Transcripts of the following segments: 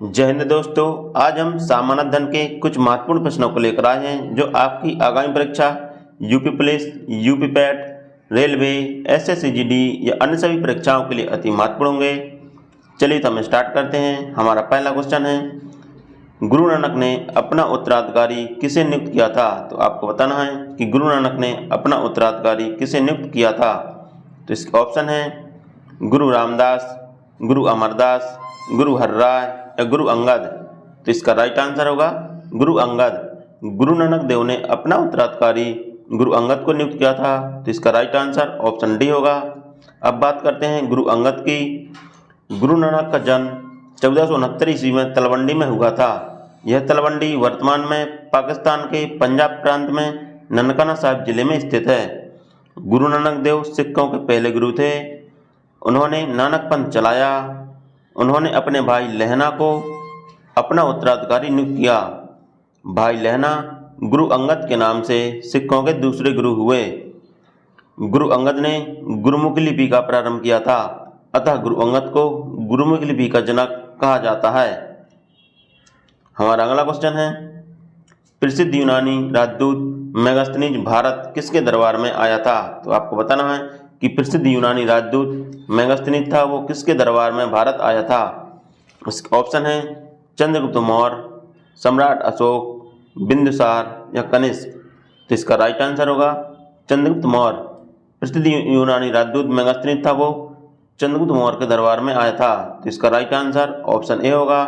जय हिंद दोस्तों। आज हम सामान्य अध्ययन के कुछ महत्वपूर्ण प्रश्नों को लेकर आए हैं जो आपकी आगामी परीक्षा UP police, UP PAT, railway, SSC GD या अन्य सभी परीक्षाओं के लिए अति महत्वपूर्ण होंगे। चलिए तो हम स्टार्ट करते हैं। हमारा पहला क्वेश्चन है, गुरु नानक ने अपना उत्तराधिकारी किसे नियुक्त किया था? तो आपको बताना है कि गुरु नानक ने अपना उत्तराधिकारी किसे नियुक्त किया था। तो इसका ऑप्शन है गुरु रामदास, गुरु अमरदास, गुरु हरराय या गुरु अंगद। तो इसका राइट आंसर होगा गुरु अंगद। गुरु नानक देव ने अपना उत्तराधिकारी गुरु अंगद को नियुक्त किया था। तो इसका राइट आंसर ऑप्शन डी होगा। अब बात करते हैं गुरु अंगद की। गुरु नानक का जन्म 1469 ईस्वी में तलवंडी में हुआ था। यह तलवंडी वर्तमान में पाकिस्तान के पंजाब प्रांत में ननकाना साहिब जिले में स्थित है। गुरु नानक देव सिखों के पहले गुरु थे। उन्होंने नानक पंथ चलाया। उन्होंने अपने भाई लहना को अपना उत्तराधिकारी नियुक्त किया। भाई लहना गुरु अंगद के नाम से सिखों के दूसरे गुरु हुए। गुरु अंगद ने गुरुमुखी लिपि का प्रारंभ किया था, अतः गुरु अंगद को गुरुमुखी लिपि का जनक कहा जाता है। हमारा अगला क्वेश्चन है, प्रसिद्ध यूनानी राजदूत मेगास्थनीज भारत किसके दरबार में आया था? तो आपको बताना है कि प्रसिद्ध यूनानी राजदूत मेगास्थनीज था, वो किसके दरबार में भारत आया था। इसका ऑप्शन है चंद्रगुप्त मौर्य, सम्राट अशोक, बिंदुसार या कनिष्क। तो इसका राइट आंसर होगा चंद्रगुप्त मौर्य। प्रसिद्ध यूनानी राजदूत मेगास्थनीज था, वो चंद्रगुप्त मौर्य के दरबार में आया था। तो इसका राइट आंसर ऑप्शन ए होगा।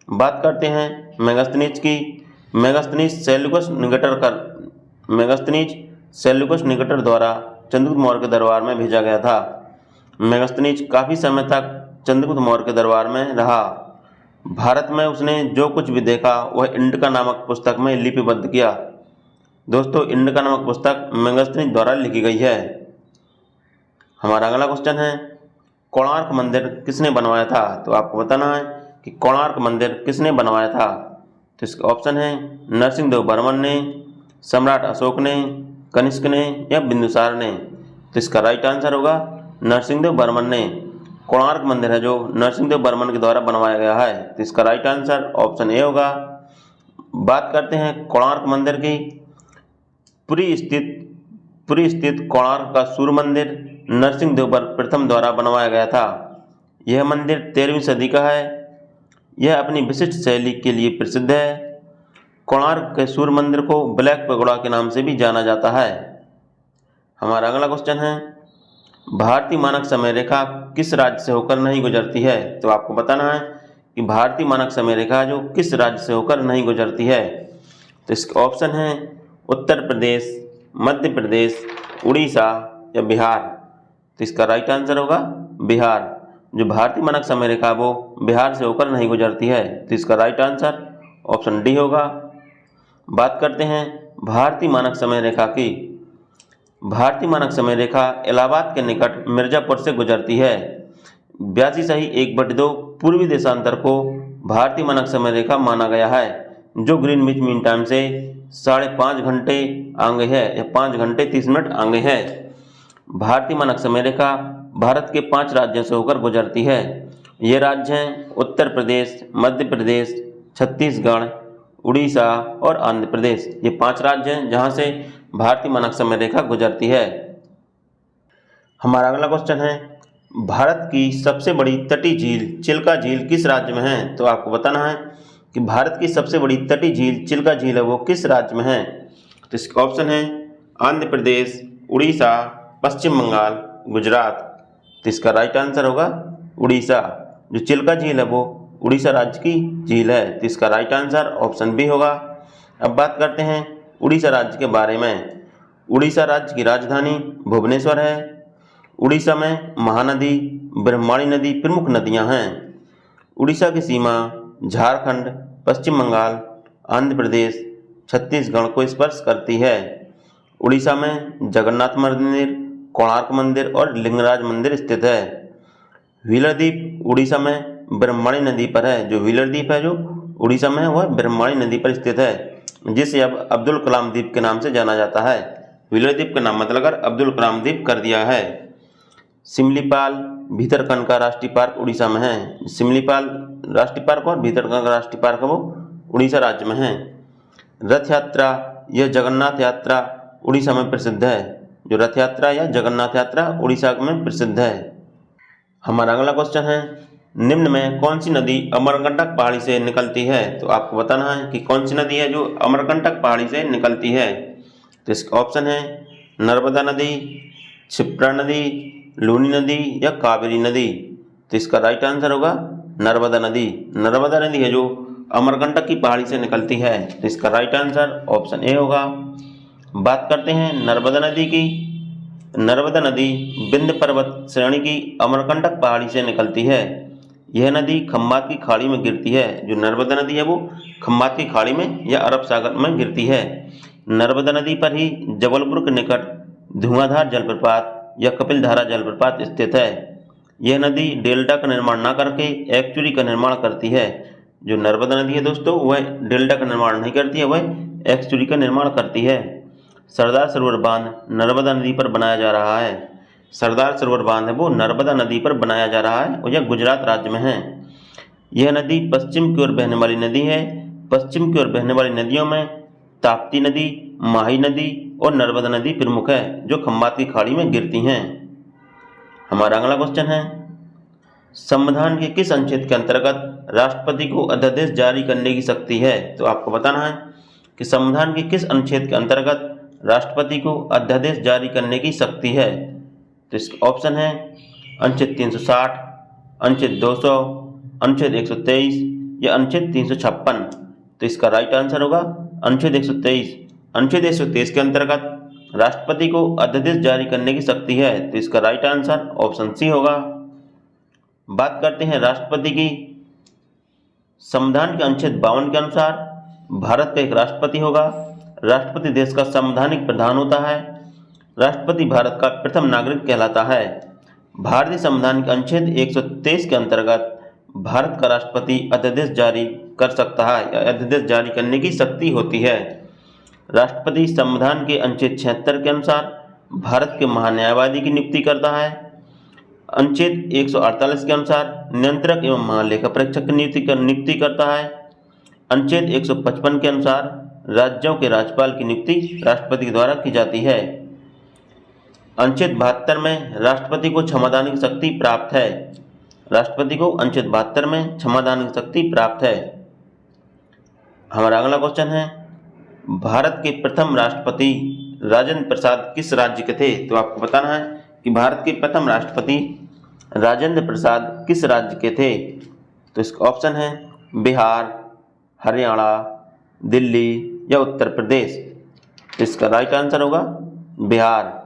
बात करते हैं मेगास्थनीज की। मेगास्थनीज सेल्यूकस निकेटर द्वारा चंद्रगुप्त मौर्य के दरबार में भेजा गया था। मेगास्थनीज काफ़ी समय तक चंद्रगुप्त मौर्य के दरबार में रहा। भारत में उसने जो कुछ भी देखा वह इंडिका नामक पुस्तक में लिपिबद्ध किया। दोस्तों, इंडिका नामक पुस्तक मेगास्थनीज द्वारा लिखी गई है। हमारा अगला क्वेश्चन है, कोणार्क मंदिर किसने बनवाया था? तो आपको बताना है कि कोणार्क मंदिर किसने बनवाया था। तो इसका ऑप्शन है नरसिंह देव बर्मन ने, सम्राट अशोक ने, कनिष्क ने या बिंदुसार ने। तो इसका राइट आंसर होगा नरसिंह देव बर्मन ने। कोणार्क मंदिर है जो नरसिंह देव बर्मन के द्वारा बनवाया गया है। तो इसका राइट आंसर ऑप्शन ए होगा। बात करते हैं कोणार्क मंदिर की। पुरी स्थित कोणार्क का सूर्य मंदिर नरसिंह देव प्रथम द्वारा बनवाया गया था। यह मंदिर 13वीं सदी का है। यह अपनी विशिष्ट शैली के लिए प्रसिद्ध है। कोणार्क के सूर्य मंदिर को ब्लैक पैगोडा के नाम से भी जाना जाता है। हमारा अगला क्वेश्चन है, भारतीय मानक समय रेखा किस राज्य से होकर नहीं गुजरती है? तो आपको बताना है कि भारतीय मानक समय रेखा जो किस राज्य से होकर नहीं गुजरती है। तो इसके ऑप्शन है उत्तर प्रदेश, मध्य प्रदेश, उड़ीसा या बिहार। तो इसका राइट आंसर होगा बिहार। जो भारतीय मानक समय रेखा वो बिहार से होकर नहीं गुजरती है। तो इसका राइट आंसर ऑप्शन डी होगा। बात करते हैं भारतीय मानक समय रेखा की। भारतीय मानक समय रेखा इलाहाबाद के निकट मिर्जापुर से गुजरती है। 82.1/2 पूर्वी देशांतर को भारतीय मानक समय रेखा माना गया है, जो ग्रीनविच मीन टाइम से 5.5 घंटे आगे है या 5 घंटे 30 मिनट आगे है। भारतीय मानक समय रेखा भारत के 5 राज्यों से होकर गुजरती है। ये राज्य हैं उत्तर प्रदेश, मध्य प्रदेश, छत्तीसगढ़, उड़ीसा और आंध्र प्रदेश। ये 5 राज्य हैं जहाँ से भारतीय मानक समय रेखा गुजरती है। हमारा अगला क्वेश्चन है, भारत की सबसे बड़ी तटीय झील चिल्का झील किस राज्य में है? तो आपको बताना है कि भारत की सबसे बड़ी तटीय झील चिल्का झील है वो किस राज्य में है। तो इसका ऑप्शन है आंध्र प्रदेश, उड़ीसा, पश्चिम बंगाल, गुजरात। तो इसका राइट आंसर होगा उड़ीसा। जो चिल्का झील है वो उड़ीसा राज्य की झील है। तो इसका राइट आंसर ऑप्शन बी होगा। अब बात करते हैं उड़ीसा राज्य के बारे में। उड़ीसा राज्य की राजधानी भुवनेश्वर है। उड़ीसा में महानदी, ब्रह्मणी नदी प्रमुख नदियां हैं। उड़ीसा की सीमा झारखंड, पश्चिम बंगाल, आंध्र प्रदेश, छत्तीसगढ़ को स्पर्श करती है। उड़ीसा में जगन्नाथ मंदिर, कोणार्क मंदिर और लिंगराज मंदिर स्थित है। व्हीलर द्वीप उड़ीसा में ब्रह्मणी नदी पर है। जो व्हीलर द्वीप है जो उड़ीसा में है वह ब्रह्मणी नदी पर स्थित है, जिसे अब अब्दुल कलाम द्वीप के नाम से जाना जाता है। व्हीलर द्वीप का नाम बदलकर अब्दुल कलाम द्वीप कर दिया है। सिमलीपाल, भीतरकनिका राष्ट्रीय पार्क उड़ीसा में है। सिमलीपाल राष्ट्रीय पार्क और भीतरकनिका राष्ट्रीय पार्क है वो उड़ीसा राज्य में है। रथ यात्रा यह जगन्नाथ यात्रा उड़ीसा में प्रसिद्ध है। जो रथ यात्रा या जगन्नाथ यात्रा उड़ीसा में प्रसिद्ध है। हमारा अगला क्वेश्चन है, निम्न में कौन सी नदी अमरकंटक पहाड़ी से निकलती है? तो आपको बताना है कि कौन सी नदी है जो अमरकंटक पहाड़ी से निकलती है। तो इसका ऑप्शन है नर्मदा नदी, क्षिप्रा नदी, लूनी नदी या कावेरी नदी। तो इसका राइट आंसर होगा नर्मदा नदी। नर्मदा नदी है जो अमरकंटक की पहाड़ी से निकलती है। तो इसका राइट आंसर ऑप्शन ए होगा। बात करते हैं नर्मदा नदी की। नर्मदा नदी विंध्य पर्वत श्रेणी की अमरकंटक पहाड़ी से निकलती है। यह नदी खम्बात की खाड़ी में गिरती है। जो नर्मदा नदी है वो खम्बात की खाड़ी में या अरब सागर में गिरती है। नर्मदा नदी पर ही जबलपुर के निकट धुआंधार जलप्रपात या कपिलधारा जलप्रपात स्थित है। यह नदी डेल्टा का निर्माण न करके एक्चुरी का निर्माण करती है। जो नर्मदा नदी है दोस्तों वह डेल्टा का निर्माण नहीं करती है, वह एक्चुरी का निर्माण करती है। सरदार सरोवर बांध नर्मदा नदी पर बनाया जा रहा है। सरदार सरोवर बांध है वो नर्मदा नदी पर बनाया जा रहा है और यह गुजरात राज्य में है। यह नदी पश्चिम की ओर बहने वाली नदी है। पश्चिम की ओर बहने वाली नदियों में ताप्ती नदी, माही नदी और नर्मदा नदी प्रमुख है जो खम्बात की खाड़ी में गिरती हैं। हमारा अगला क्वेश्चन है, संविधान के किस अनुच्छेद के अंतर्गत राष्ट्रपति को अध्यादेश जारी करने की शक्ति है? तो आपको बताना है कि संविधान के किस अनुच्छेद के अंतर्गत राष्ट्रपति को अध्यादेश जारी करने की शक्ति है। तो इसका ऑप्शन है अनुच्छेद 360, अनुच्छेद 200, अनुच्छेद 123 या अनुच्छेद 356। तो इसका राइट आंसर होगा अनुच्छेद 123। अनुच्छेद 123 के अंतर्गत राष्ट्रपति को अध्यादेश जारी करने की शक्ति है। तो इसका राइट आंसर ऑप्शन सी होगा। बात करते हैं राष्ट्रपति की। संविधान के अनुच्छेद 52 के अनुसार भारत का एक राष्ट्रपति होगा। राष्ट्रपति देश का संवैधानिक प्रधान होता है। राष्ट्रपति भारत का प्रथम नागरिक कहलाता है। भारतीय संविधान के अनुच्छेद 123 के अंतर्गत भारत का राष्ट्रपति अध्यादेश जारी कर सकता है या अध्यादेश जारी करने की शक्ति होती है। राष्ट्रपति संविधान के अनुच्छेद 76 के अनुसार भारत के महान्यायवादी की नियुक्ति करता है। अनुच्छेद 148 के अनुसार नियंत्रक एवं महालेखा परीक्षक की नियुक्ति करता है। अनुच्छेद 155 के अनुसार राज्यों के राज्यपाल की नियुक्ति राष्ट्रपति द्वारा की जाती है। अनुच्छेद 72 में राष्ट्रपति को क्षमादान की शक्ति प्राप्त है। राष्ट्रपति को अनुच्छेद 72 में क्षमादान की शक्ति प्राप्त है। हमारा अगला क्वेश्चन है, भारत के प्रथम राष्ट्रपति राजेंद्र प्रसाद किस राज्य के थे? तो आपको बताना है कि भारत के प्रथम राष्ट्रपति राजेंद्र प्रसाद किस राज्य के थे। तो इसका ऑप्शन है बिहार, हरियाणा, दिल्ली या उत्तर प्रदेश। इसका राइट आंसर होगा बिहार।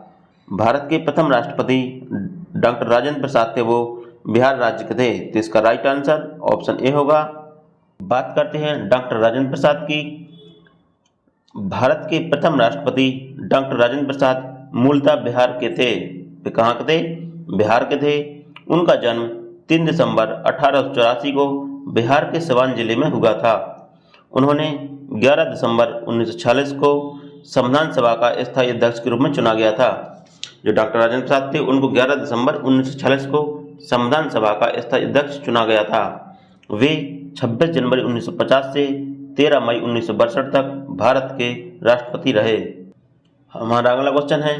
भारत के प्रथम राष्ट्रपति डॉक्टर राजेंद्र प्रसाद थे वो बिहार राज्य के थे। तो इसका राइट आंसर ऑप्शन ए होगा। बात करते हैं डॉक्टर राजेंद्र प्रसाद की। भारत के प्रथम राष्ट्रपति डॉक्टर राजेंद्र प्रसाद मूलतः बिहार के थे। वे कहाँ के थे? बिहार के थे। उनका जन्म 3 दिसंबर 1884 को बिहार के सिवान जिले में हुआ था। उन्होंने 11 दिसंबर 1946 को संविधान सभा का स्थायी अध्यक्ष के रूप में चुना गया था। जो डॉक्टर राजेंद्र प्रसाद थे उनको 11 दिसंबर 1946 को संविधान सभा का स्थायी अध्यक्ष चुना गया था। वे 26 जनवरी 1950 से 13 मई 1962 तक भारत के राष्ट्रपति रहे। हमारा अगला क्वेश्चन है,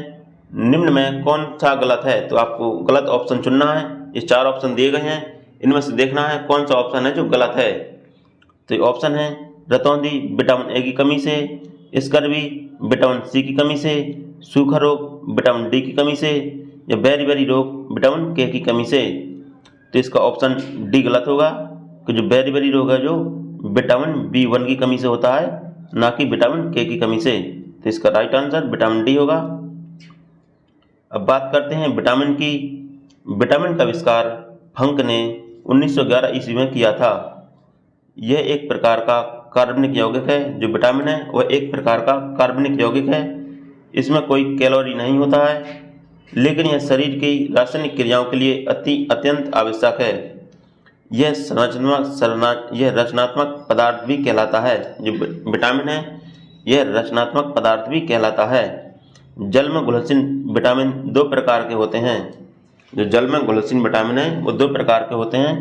निम्न में कौन सा गलत है? तो आपको गलत ऑप्शन चुनना है। ये 4 ऑप्शन दिए गए हैं, इनमें से देखना है कौन सा ऑप्शन है जो गलत है। तो ये ऑप्शन है रतौंधी विटामिन ए की कमी से, स्कर्वी विटामिन सी की कमी से, सूखा रोग विटामिन डी की कमी से या बेरी रोग विटामिन के की कमी से। तो इसका ऑप्शन डी गलत होगा कि जो बेरी रोग है जो विटामिन B1 की कमी से होता है, ना कि विटामिन के की कमी से। तो इसका राइट आंसर विटामिन डी होगा। अब बात करते हैं विटामिन की। विटामिन का आविष्कार फंक ने 1911 ईस्वी में किया था। यह एक प्रकार का कार्बनिक यौगिक है। जो विटामिन है वह एक प्रकार का कार्बनिक यौगिक है। इसमें कोई कैलोरी नहीं होता है, लेकिन यह शरीर की रासायनिक क्रियाओं के लिए अत्यंत आवश्यक है। यह रचनात्मक पदार्थ भी कहलाता है। जो विटामिन है यह रचनात्मक पदार्थ भी कहलाता है। जल में घुलनशील विटामिन 2 प्रकार के होते हैं। जो जल में घुलनशील विटामिन है वो दो प्रकार के होते हैं।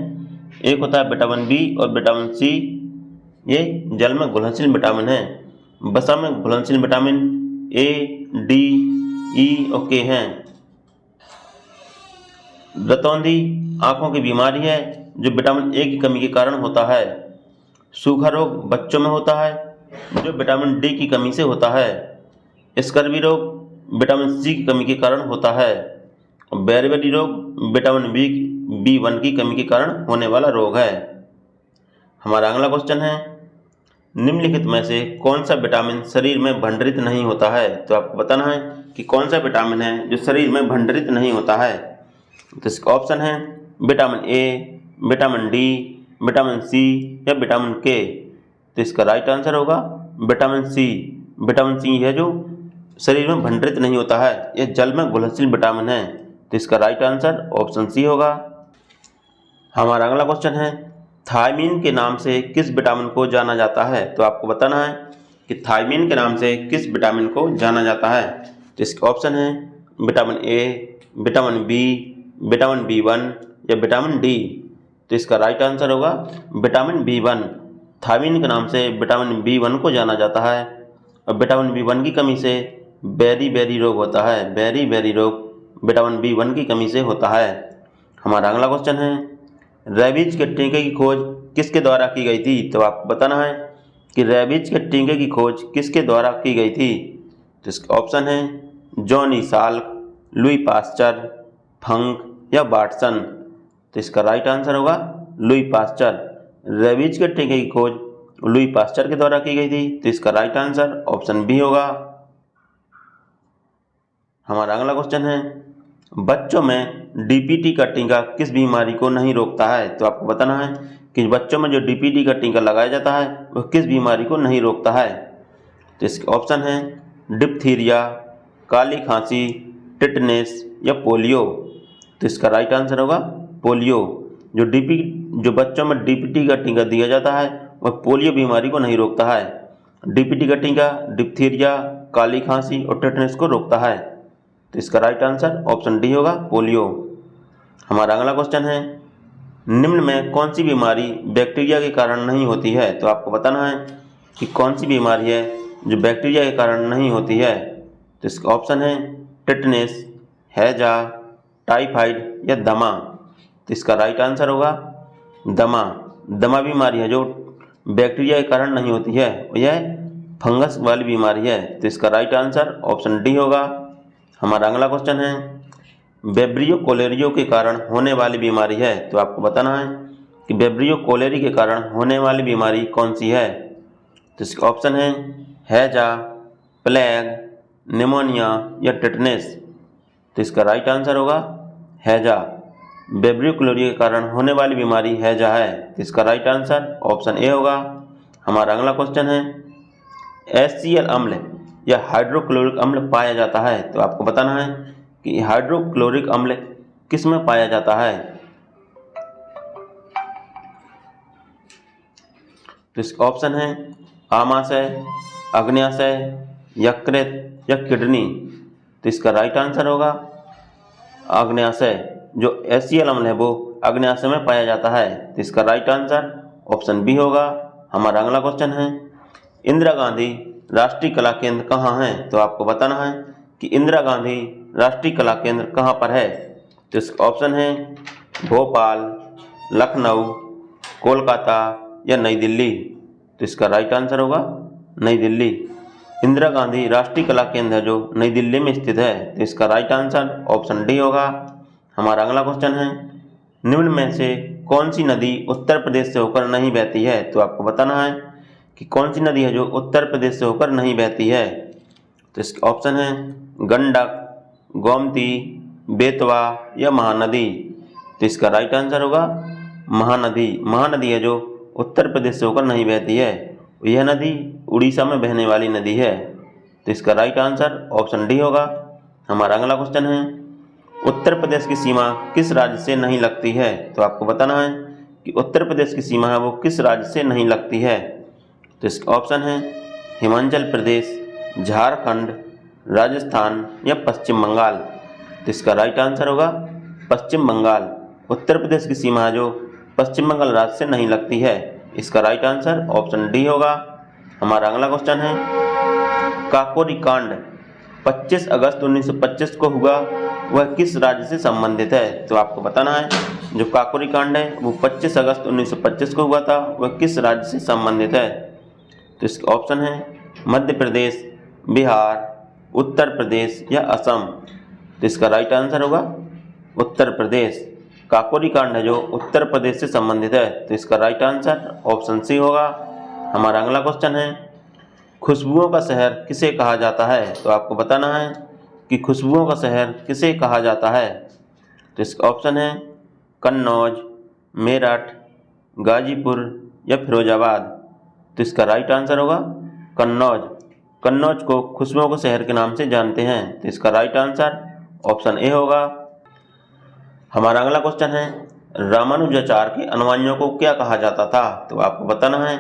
एक होता है विटामिन बी और विटामिन सी, ये जल में घुलनशील विटामिन है। वसा में घुलनशील विटामिन ए, डी, ई और के हैं। रतौंधी आंखों की बीमारी है जो विटामिन ए की कमी के कारण होता है। सूखा रोग बच्चों में होता है जो विटामिन डी की कमी से होता है। स्कर्वी रोग विटामिन सी की कमी के कारण होता है। बेरीबेरी रोग विटामिन बी1 की कमी के कारण होने वाला रोग है। हमारा अगला क्वेश्चन है, निम्नलिखित में से कौन सा विटामिन शरीर में भंडारित नहीं होता है? तो आपको बताना है कि कौन सा विटामिन है जो शरीर में भंडारित नहीं होता है। तो इसका ऑप्शन है vitamin A, vitamin D, vitamin C या विटामिन के। तो इसका राइट आंसर होगा विटामिन सी। विटामिन सी है जो शरीर में भंडारित नहीं होता है, यह जल में घुलनशील विटामिन है। तो इसका राइट आंसर ऑप्शन सी होगा। हमारा अगला क्वेश्चन है, थायमीन के नाम से किस विटामिन को जाना जाता है? तो आपको बताना है कि थायमीन के नाम से किस विटामिन को जाना जाता है। तो इसका ऑप्शन है vitamin A, vitamin B, vitamin B one या विटामिन डी। तो इसका राइट आंसर होगा विटामिन बी1। थायमीन के नाम से विटामिन बी1 को जाना जाता है और विटामिन बी1 की कमी से बेरी रोग होता है। बेरी रोग विटामिन बी1 की कमी से होता है। हमारा अगला क्वेश्चन है, रेबीज के टीके की खोज किसके द्वारा की गई थी? तो आपको बताना है कि रेबीज के टीके की खोज किसके द्वारा की गई थी। तो इसका ऑप्शन है जॉनी साल्क, लुई पास्चर, फंक या वाटसन। तो इसका राइट आंसर होगा लुई पास्चर। रेबीज के टीके की खोज लुई पास्चर के द्वारा की गई थी। तो इसका राइट आंसर ऑप्शन बी होगा। हमारा अगला क्वेश्चन है, बच्चों में डीपीटी का टीका किस बीमारी को नहीं रोकता है? तो आपको बताना है कि बच्चों में जो डीपीटी का टीका लगाया जाता है वह किस बीमारी को नहीं रोकता है। तो इसके ऑप्शन है डिप्थीरिया, काली खांसी, टिटनेस या पोलियो। तो इसका राइट आंसर होगा पोलियो। जो बच्चों में डीपीटी का टीका दिया जाता है वह पोलियो बीमारी को नहीं रोकता है। डीपीटी का टीका डिप्थीरिया, काली खांसी और टिटनेस को रोकता है। तो इसका राइट आंसर ऑप्शन डी होगा पोलियो। हमारा अगला क्वेश्चन है, निम्न में कौन सी बीमारी बैक्टीरिया के कारण नहीं होती है? तो आपको बताना है कि कौन सी बीमारी है जो बैक्टीरिया के कारण नहीं होती है। तो इसका ऑप्शन है टिटनेस, हैजा, टाइफाइड या दमा। तो इसका राइट आंसर होगा दमा। दमा बीमारी है जो बैक्टीरिया के कारण नहीं होती है, यह फंगस वाली बीमारी है। तो इसका राइट आंसर ऑप्शन डी होगा। हमारा अगला क्वेश्चन है, वेब्रियो कोलेरियो के कारण होने वाली बीमारी है। तो आपको बताना है कि वेब्रियो कोलेरी के कारण होने वाली बीमारी कौन सी है। तो इसका ऑप्शन है हैजा, प्लेग, निमोनिया या टिटनेस। तो इसका राइट आंसर होगा हैजा। वेब्रियो कोलेरियो के कारण होने वाली बीमारी हैजा है। तो इसका राइट आंसर ऑप्शन ए होगा। हमारा अगला क्वेश्चन है, HCl अम्ल या हाइड्रोक्लोरिक अम्ल पाया जाता है। तो आपको बताना है कि हाइड्रोक्लोरिक अम्ल किस में पाया जाता है। तो इसका ऑप्शन है आमाशय, अग्न्याशय, यकृत या किडनी। तो इसका राइट आंसर होगा अग्न्याशय। जो HCl अम्ल है वो अग्न्याशय में पाया जाता है। तो इसका राइट आंसर ऑप्शन बी होगा। हमारा अगला क्वेश्चन है, इंदिरा गांधी राष्ट्रीय कला केंद्र कहाँ है? तो आपको बताना है कि इंदिरा गांधी राष्ट्रीय कला केंद्र कहाँ पर है। तो इसका ऑप्शन है भोपाल, लखनऊ, कोलकाता या नई दिल्ली। तो इसका राइट आंसर होगा नई दिल्ली। इंदिरा गांधी राष्ट्रीय कला केंद्र है जो नई दिल्ली में स्थित है। तो इसका राइट आंसर ऑप्शन डी होगा। हमारा अगला क्वेश्चन है, निम्न में से कौन सी नदी उत्तर प्रदेश से होकर नहीं बहती है? तो आपको बताना है कि कौन सी नदी है जो उत्तर प्रदेश से होकर नहीं बहती है। तो इसका ऑप्शन है गंडक, गोमती, बेतवा या महानदी। तो इसका राइट आंसर होगा महानदी। महानदी है जो उत्तर प्रदेश से होकर नहीं बहती है, यह नदी उड़ीसा में बहने वाली नदी है। तो इसका राइट आंसर ऑप्शन डी होगा। हमारा अगला क्वेश्चन है, उत्तर प्रदेश की सीमा किस राज्य से नहीं लगती है? तो आपको बताना है कि उत्तर प्रदेश की सीमा है वो किस राज्य से नहीं लगती है। तो इसका ऑप्शन है हिमाचल प्रदेश, झारखंड, राजस्थान या पश्चिम बंगाल। तो इसका राइट आंसर होगा पश्चिम बंगाल। उत्तर प्रदेश की सीमा है जो पश्चिम बंगाल राज्य से नहीं लगती है। इसका राइट आंसर ऑप्शन डी होगा। हमारा अगला क्वेश्चन है, काकोरी कांड 25 अगस्त 1925 को हुआ, वह किस राज्य से संबंधित है? तो आपको बताना है जो काकोरी कांड है वो 25 अगस्त 1925 को हुआ था, वह किस राज्य से संबंधित है? तो इसका ऑप्शन है मध्य प्रदेश, बिहार, उत्तर प्रदेश या असम। तो इसका राइट आंसर होगा उत्तर प्रदेश। काकोरी कांड है जो उत्तर प्रदेश से संबंधित है, तो इसका राइट आंसर ऑप्शन सी होगा। हमारा अगला क्वेश्चन है, खुशबुओं का शहर किसे कहा जाता है? तो आपको बताना है कि खुशबुओं का शहर किसे कहा जाता है। तो इसका ऑप्शन है कन्नौज, मेरठ, गाजीपुर या फिरोजाबाद। तो इसका राइट आंसर होगा कन्नौज। कन्नौज को खुशबुओं के शहर के नाम से जानते हैं, तो इसका राइट आंसर ऑप्शन ए होगा। हमारा अगला क्वेश्चन है, रामानुजाचार्य के अनुयायियों को क्या कहा जाता था? तो आपको बताना है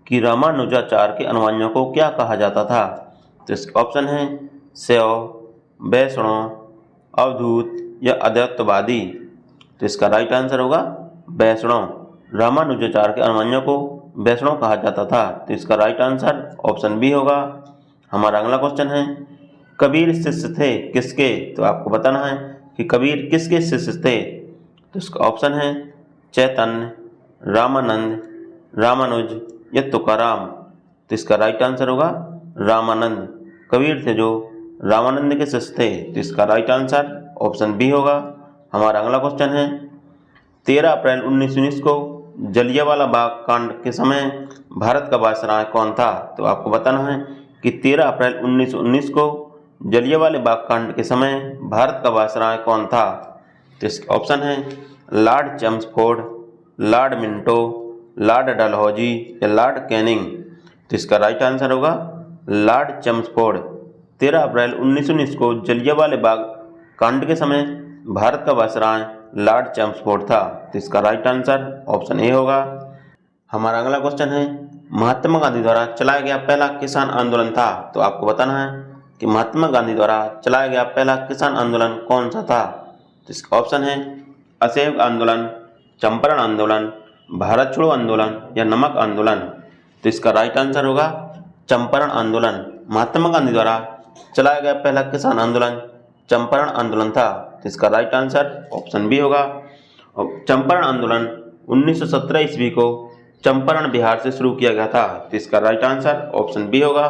कि रामानुजाचार्य के अनुयायियों को क्या कहा जाता था। तो इसका ऑप्शन है शैव, वैष्णव, अवधूत या अद्वैतवादी। तो इसका राइट आंसर होगा वैष्णव। रामानुजाचार्य के अनुयायियों को वैष्णव कहा जाता था, तो इसका राइट आंसर ऑप्शन बी होगा। हमारा अगला क्वेश्चन है, कबीर शिष्य थे किसके? तो आपको बताना है कि कबीर किसके शिष्य थे। तो इसका ऑप्शन है चैतन्य, रामानंद, रामानुज या तुकाराम। तो इसका राइट आंसर होगा रामानंद। कबीर थे जो रामानंद के शिष्य थे, तो इसका राइट आंसर ऑप्शन बी होगा। हमारा अगला क्वेश्चन है, 13 अप्रैल 1919 को जलियांवाला बाग कांड के समय भारत का वायसराय कौन था? तो आपको बताना है कि 13 अप्रैल 1919 को जलियांवाले बाग कांड के समय भारत का वायसराय कौन था? तो इसका ऑप्शन है Lord Chelmsford, Lord Minto, Lord Dalhousie या लॉर्ड कैनिंग। तो इसका राइट आंसर होगा लॉर्ड चेम्सफोर्ड। 13 अप्रैल 1919 को जलियांवाले बाग कांड के समय भारत का वायसराय लॉर्ड चेम्सफोर्ड था, तो इसका राइट आंसर ऑप्शन ए होगा। हमारा अगला क्वेश्चन है, महात्मा गांधी द्वारा चलाया गया पहला किसान आंदोलन था। तो आपको बताना है कि महात्मा गांधी द्वारा चलाया गया पहला किसान आंदोलन कौन सा था। तो इसका ऑप्शन है असहयोग आंदोलन, चंपारण आंदोलन, भारत छोड़ो आंदोलन या नमक आंदोलन। तो इसका राइट आंसर होगा चंपारण आंदोलन। महात्मा गांधी द्वारा चलाया गया पहला किसान आंदोलन चंपारण आंदोलन था, तो इसका राइट आंसर ऑप्शन बी होगा। और चंपारण आंदोलन 1917 ईस्वी को चंपारण बिहार से शुरू किया गया था, तो इसका राइट आंसर ऑप्शन बी होगा।